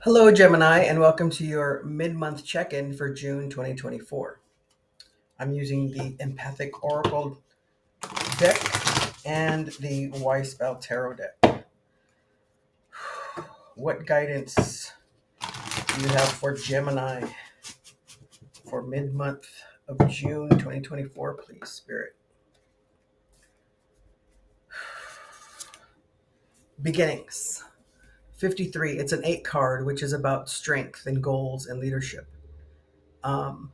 Hello, Gemini, and welcome to your mid-month check-in for June 2024. I'm using the Empathic Oracle deck and the Y Spell Tarot deck. What guidance do you have for Gemini for mid-month of June 2024, please, Spirit? Beginnings. 53. It's an 8 card, which is about strength and goals and leadership. Um,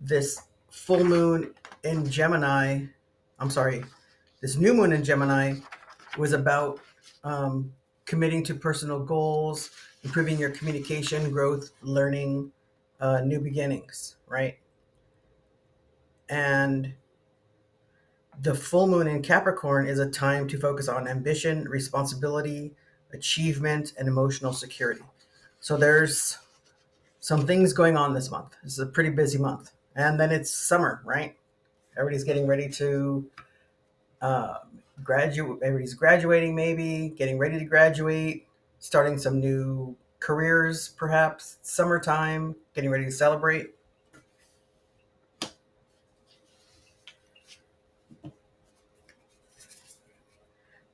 this full moon in Gemini, I'm sorry, this new moon in Gemini was about committing to personal goals, improving your communication, growth, learning, new beginnings, right? And the full moon in Capricorn is a time to focus on ambition, responsibility, achievement, and emotional security. So there's some things going on this month. This is a pretty busy month. And then it's summer, right? Everybody's getting ready to graduate. Everybody's graduating, maybe getting ready to graduate, starting some new careers, perhaps summertime, getting ready to celebrate.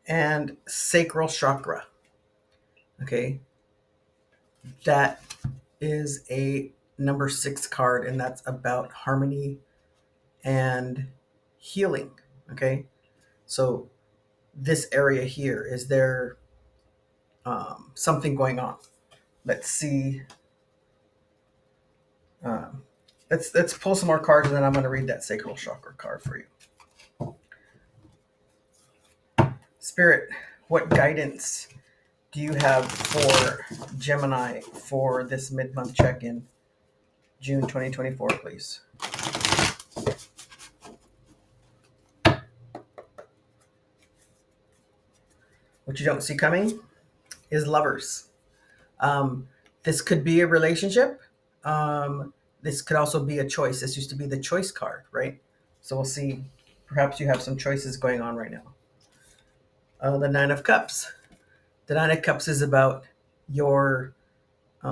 And sacral chakra. Okay, that is a number 6 card, and that's about harmony and healing. Okay, so this area here, is there something going on? Let's see. Um, let's pull some more cards, and then I'm going to read that sacral chakra card for you. Spirit, what guidance do you have for Gemini for this mid-month check-in, June 2024, please? What you don't see coming is lovers. Um, this could be a relationship. This could also be a choice. This used to be the choice card, right? So we'll see. Perhaps you have some choices going on right now. The Nine of Cups. The Nine of Cups is about your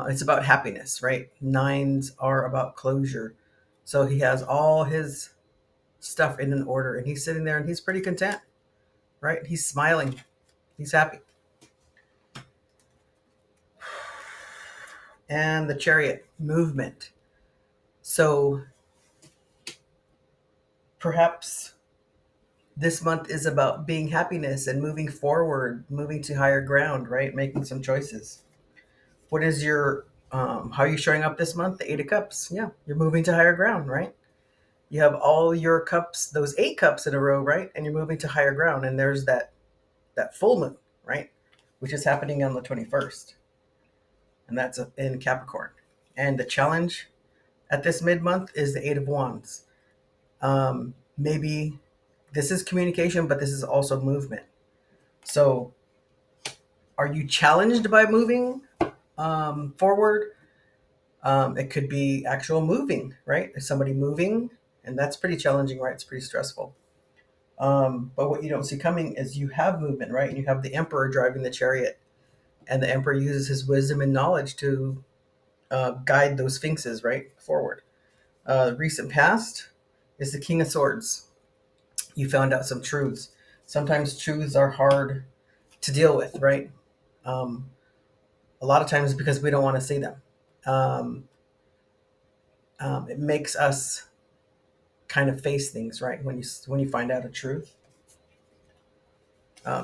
it's about happiness, right? Nines are about closure. So he has all his stuff in an order, and he's sitting there and he's pretty content, right? He's smiling. He's happy. And the Chariot, movement. So perhaps this month is about being happiness and moving forward, moving to higher ground, right? Making some choices. What is your how are you showing up this month? The Eight of Cups. Yeah, you're moving to higher ground, right? You have all your cups, those 8 cups in a row, right? And you're moving to higher ground. And there's that full moon, right? Which is happening on the 21st. And that's in Capricorn. And the challenge at this mid month is the Eight of Wands. Maybe this is communication, but this is also movement. So are you challenged by moving forward? It could be actual moving, right? Is somebody moving? And that's pretty challenging, right? It's pretty stressful. But what you don't see coming is you have movement, right? And you have the emperor driving the chariot, and the emperor uses his wisdom and knowledge to guide those sphinxes, right, forward. Recent past is the King of Swords. You found out some truths. Sometimes truths are hard to deal with, right? Um, a lot of times because we don't want to see them. Um, it makes us kind of face things, right? When you find out a truth.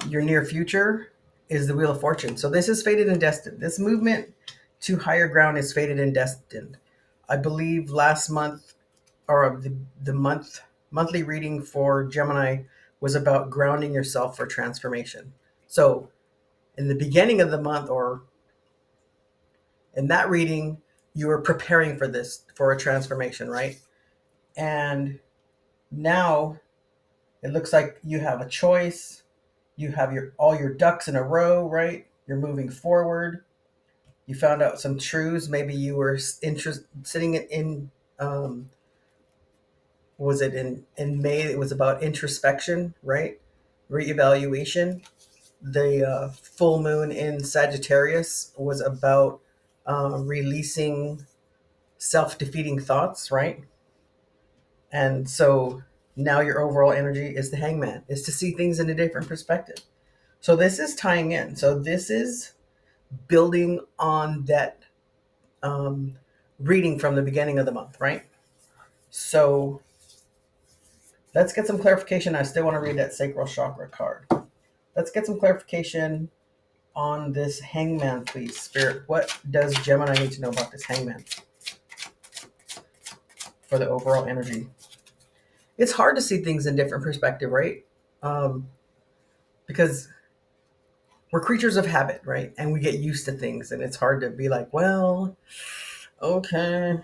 Your near future is the Wheel of Fortune. So this is fated and destined. This movement to higher ground is fated and destined. I believe last month, or the monthly reading for Gemini was about grounding yourself for transformation. So in the beginning of the month, or in that reading, you were preparing for a transformation, right? And now it looks like you have a choice. You have all your ducks in a row, right? You're moving forward. You found out some truths. Maybe you were sitting in was it in May? It was about introspection, right? Reevaluation. the full moon in Sagittarius was about releasing self-defeating thoughts, right? And so now your overall energy is the hangman, is to see things in a different perspective. So this is tying in. So this is building on that um, reading from the beginning of the month, right? So let's get some clarification. I still want to read that sacral chakra card. Let's get some clarification on this hangman, please, Spirit. What does Gemini need to know about this hangman for the overall energy? It's hard to see things in different perspective, right? Um, because we're creatures of habit, right? And we get used to things, and it's hard to be like, well, okay.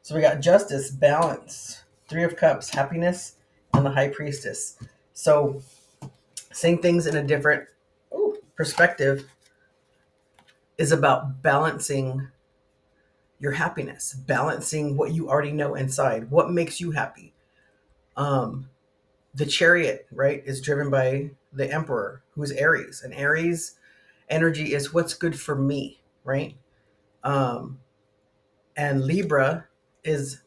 So we got justice, balance, Three of Cups, happiness, and the High Priestess. So seeing things in a different perspective is about balancing your happiness, balancing what you already know inside, what makes you happy. Um, the Chariot, right, is driven by the Emperor, who's Aries, and Aries energy is what's good for me, right? Um, and Libra is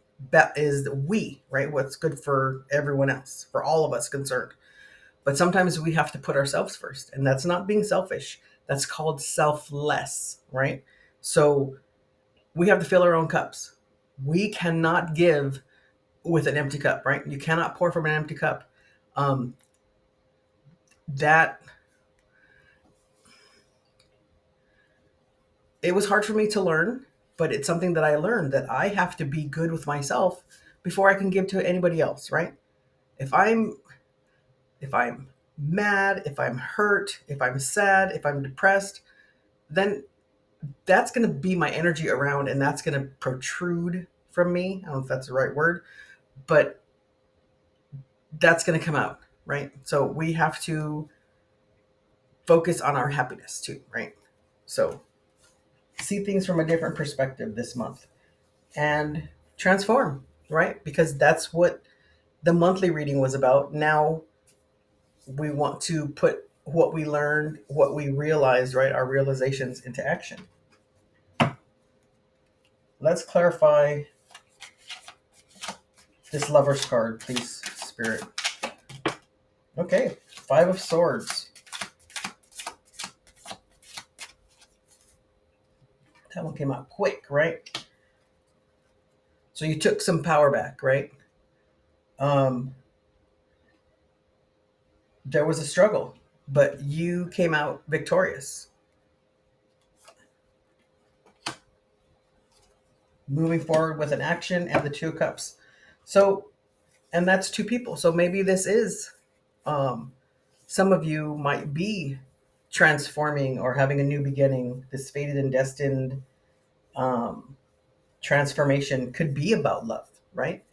is we, right? What's good for everyone else, for all of us concerned. But sometimes we have to put ourselves first, and that's not being selfish. That's called selfless, right? So we have to fill our own cups. We cannot give with an empty cup, right? You cannot pour from an empty cup. Um, that it was hard for me to learn, but it's something that I learned, that I have to be good with myself before I can give to anybody else, right? If I'm if I'm mad, if I'm hurt, if I'm sad, if I'm depressed, then that's going to be my energy around, and that's going to protrude from me. I don't know if that's the right word, but that's going to come out, right? So we have to focus on our happiness too, right? So see things from a different perspective this month and transform, right? Because that's what the monthly reading was about. Now we want to put what we learned, what we realized, right, our realizations into action. Let's clarify this Lover's card, please, Spirit. Okay, Five of Swords. That one came out quick, right? So you took some power back, right? Um, there was a struggle, but you came out victorious. Moving forward with an action and the Two of Cups. So, and that's two people. So maybe this is, um, some of you might be transforming or having a new beginning. This fated and destined um, transformation could be about love, right?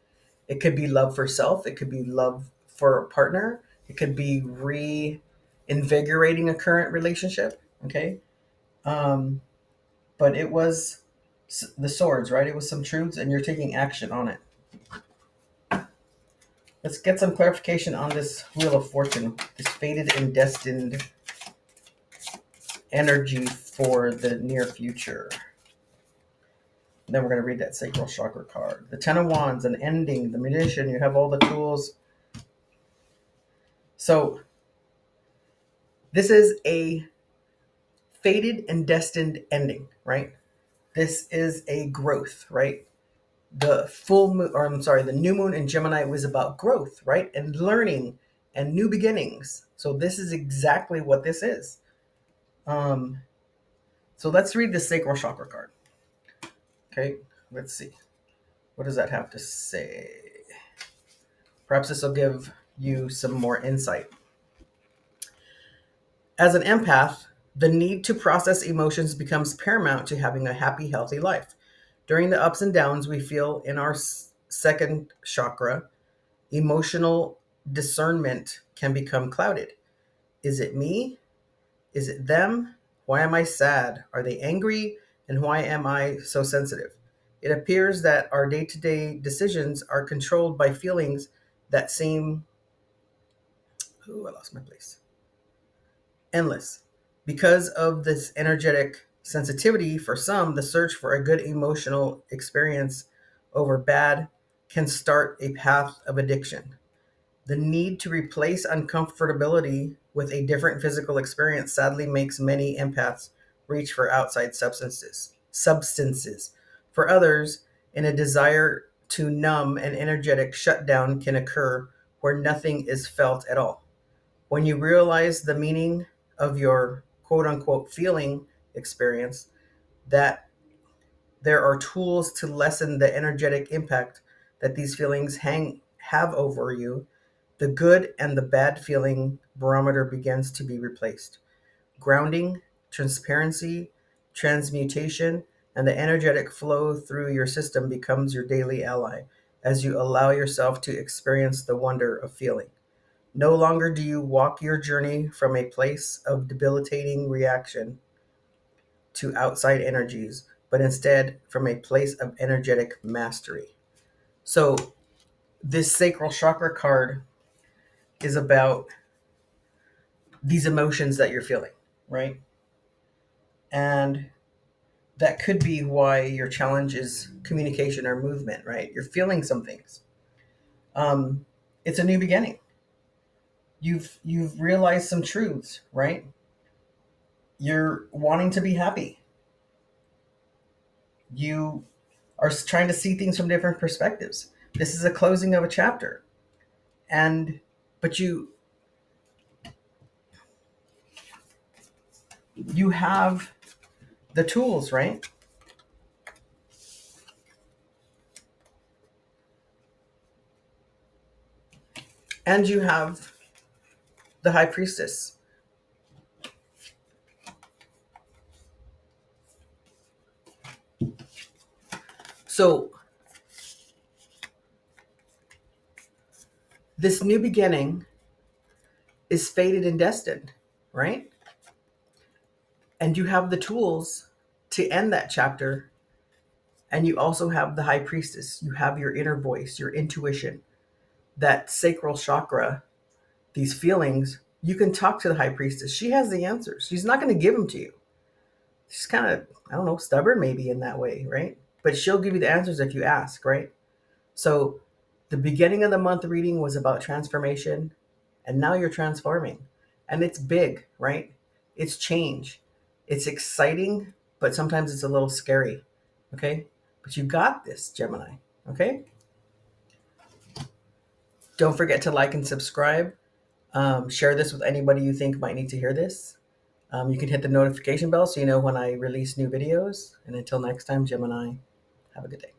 It could be love for self. It could be love for a partner. It could be reinvigorating a current relationship. Okay. Um, but it was the swords, right? It was some truths, and you're taking action on it. Let's get some clarification on this Wheel of Fortune, this fated and destined energy for the near future. And then we're going to read that Sacral Chakra card. The Ten of Wands, an ending, the Magician. You have all the tools. So this is a fated and destined ending, right? This is a growth, right? The full moon, or I'm sorry, the new moon in Gemini was about growth, right? And learning and new beginnings. So this is exactly what this is. So let's read the Sacral Chakra card. Okay, let's see. What does that have to say? Perhaps this will give you some more insight. As an empath, the need to process emotions becomes paramount to having a happy, healthy life. During the ups and downs we feel in our second chakra, emotional discernment can become clouded. Is it me? Is it them? Why am I sad? Are they angry? And why am I so sensitive? It appears that our day to day decisions are controlled by feelings that seem. Ooh, I lost my place. endless. Because of this energetic sensitivity, for some, the search for a good emotional experience over bad can start a path of addiction. The need to replace uncomfortability with a different physical experience sadly makes many empaths reach for outside substances. For others, in a desire to numb, an energetic shutdown can occur where nothing is felt at all. When you realize the meaning of your quote unquote feeling experience, that there are tools to lessen the energetic impact that these feelings have over you, the good and the bad feeling barometer begins to be replaced. Grounding, transparency, transmutation, and the energetic flow through your system becomes your daily ally as you allow yourself to experience the wonder of feeling. No longer do you walk your journey from a place of debilitating reaction to outside energies, but instead from a place of energetic mastery. So, this sacral chakra card is about these emotions that you're feeling, right? And that could be why your challenge is communication or movement, right? You're feeling some things. Um, it's a new beginning. You've realized some truths, right? You're wanting to be happy. You are trying to see things from different perspectives. This is a closing of a chapter, and but you have the tools, right? And you have the high priestess. So this new beginning is fated and destined, right? And you have the tools to end that chapter. And you also have the high priestess. You have your inner voice, your intuition, that sacral chakra, these feelings. You can talk to the high priestess. She has the answers. She's not going to give them to you. She's kind of, I don't know, stubborn maybe in that way, right? But she'll give you the answers if you ask, right? So the beginning of the month reading was about transformation, and now you're transforming. And it's big, right? It's change. It's exciting, but sometimes it's a little scary, okay? But you got this, Gemini, okay? Don't forget to like and subscribe. Share this with anybody you think might need to hear this. You can hit the notification bell so you know when I release new videos. And until next time, Gemini, have a good day.